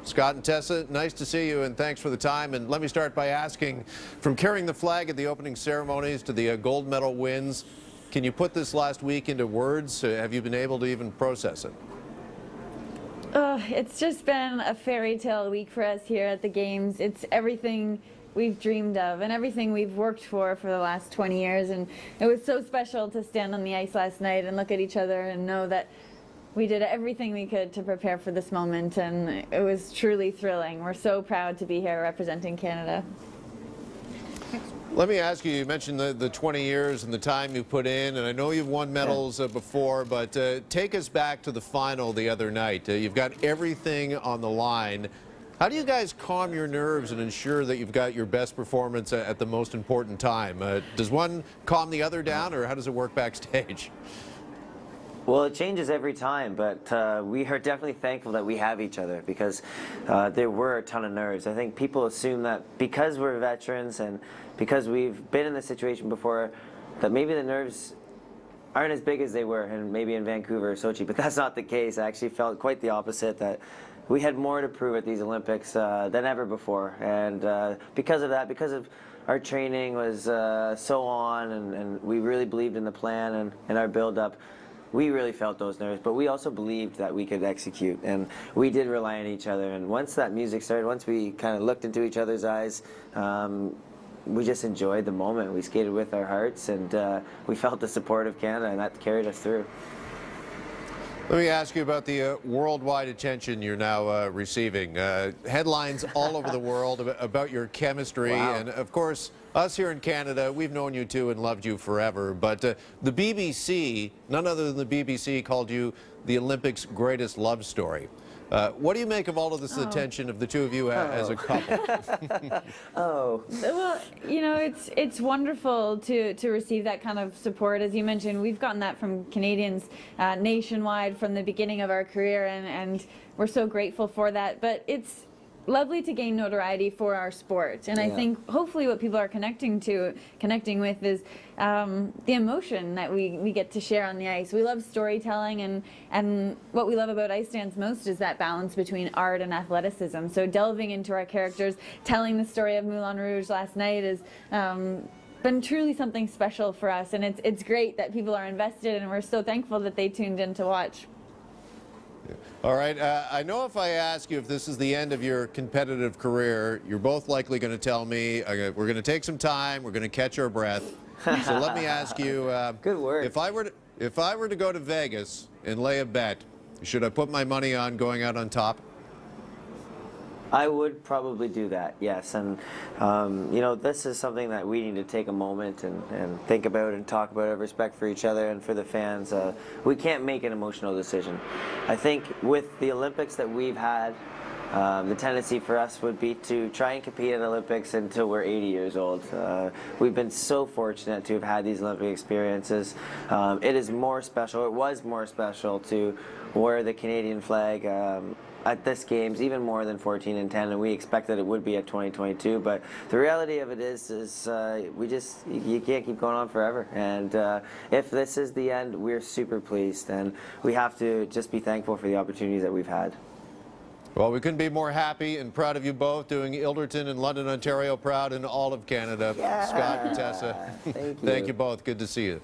Scott and Tessa, nice to see you, and thanks for the time. And let me start by asking, from carrying the flag at the opening ceremonies to the gold medal wins, can you put this last week into words? Have you been able to even process it? It's just been a fairy tale week for us here at the Games. It's everything we've dreamed of and everything we've worked for the last 20 years. And it was so special to stand on the ice last night and look at each other and know that we did everything we could to prepare for this moment, and it was truly thrilling. We're so proud to be here representing Canada. Let me ask you, you mentioned the 20 years and the time you put in, and I know you've won medals before, but take us back to the final the other night. You've got everything on the line. How do you guys calm your nerves and ensure that you've got your best performance at the most important time? Does one calm the other down, or how does it work backstage? Well, it changes every time, but we are definitely thankful that we have each other, because there were a ton of nerves. I think people assume that because we're veterans and because we've been in this situation before, that maybe the nerves aren't as big as they were and maybe in Vancouver or Sochi, but that's not the case. I actually felt quite the opposite, that we had more to prove at these Olympics than ever before. And because of that, because of our training was so on, and we really believed in the plan and our build-up, we really felt those nerves, but we also believed that we could execute, and we did rely on each other. And once that music started, once we kind of looked into each other's eyes, we just enjoyed the moment. We skated with our hearts, and we felt the support of Canada, and that carried us through. Let me ask you about the worldwide attention you're now receiving. Headlines all over the world about your chemistry. Wow. And of course, us here in Canada, we've known you two and loved you forever. But the BBC, none other than the BBC, called you the Olympics' greatest love story. What do you make of all of this attention of the two of you as a couple? Well, you know, it's wonderful to receive that kind of support. As you mentioned, we've gotten that from Canadians nationwide from the beginning of our career, and we're so grateful for that. But it's lovely to gain notoriety for our sport, and I think hopefully what people are connecting with is the emotion that we get to share on the ice. We love storytelling, and what we love about Ice Dance most is that balance between art and athleticism. So delving into our characters, telling the story of Moulin Rouge last night is been truly something special for us, and it's great that people are invested, and we're so thankful that they tuned in to watch. All right, I know if I ask you if this is the end of your competitive career, you're both likely going to tell me we're going to take some time, we're going to catch our breath. So let me ask you, good word. If I were to go to Vegas and lay a bet, should I put my money on going out on top? I would probably do that, yes. And you know, this is something that we need to take a moment and think about and talk about, respect for each other and for the fans. We can't make an emotional decision. I think with the Olympics that we've had, the tendency for us would be to try and compete in the Olympics until we're 80 years old. We've been so fortunate to have had these Olympic experiences. It is more special, it was more special to wear the Canadian flag at this Games, even more than 14 and 10, and we expect that it would be at 2022. But the reality of it is you can't keep going on forever. And if this is the end, we're super pleased, and we have to just be thankful for the opportunities that we've had. Well, we couldn't be more happy and proud of you both, doing Ilderton and London, Ontario proud, and all of Canada. Yeah. Scott and Tessa, Thank you. Thank you both. Good to see you.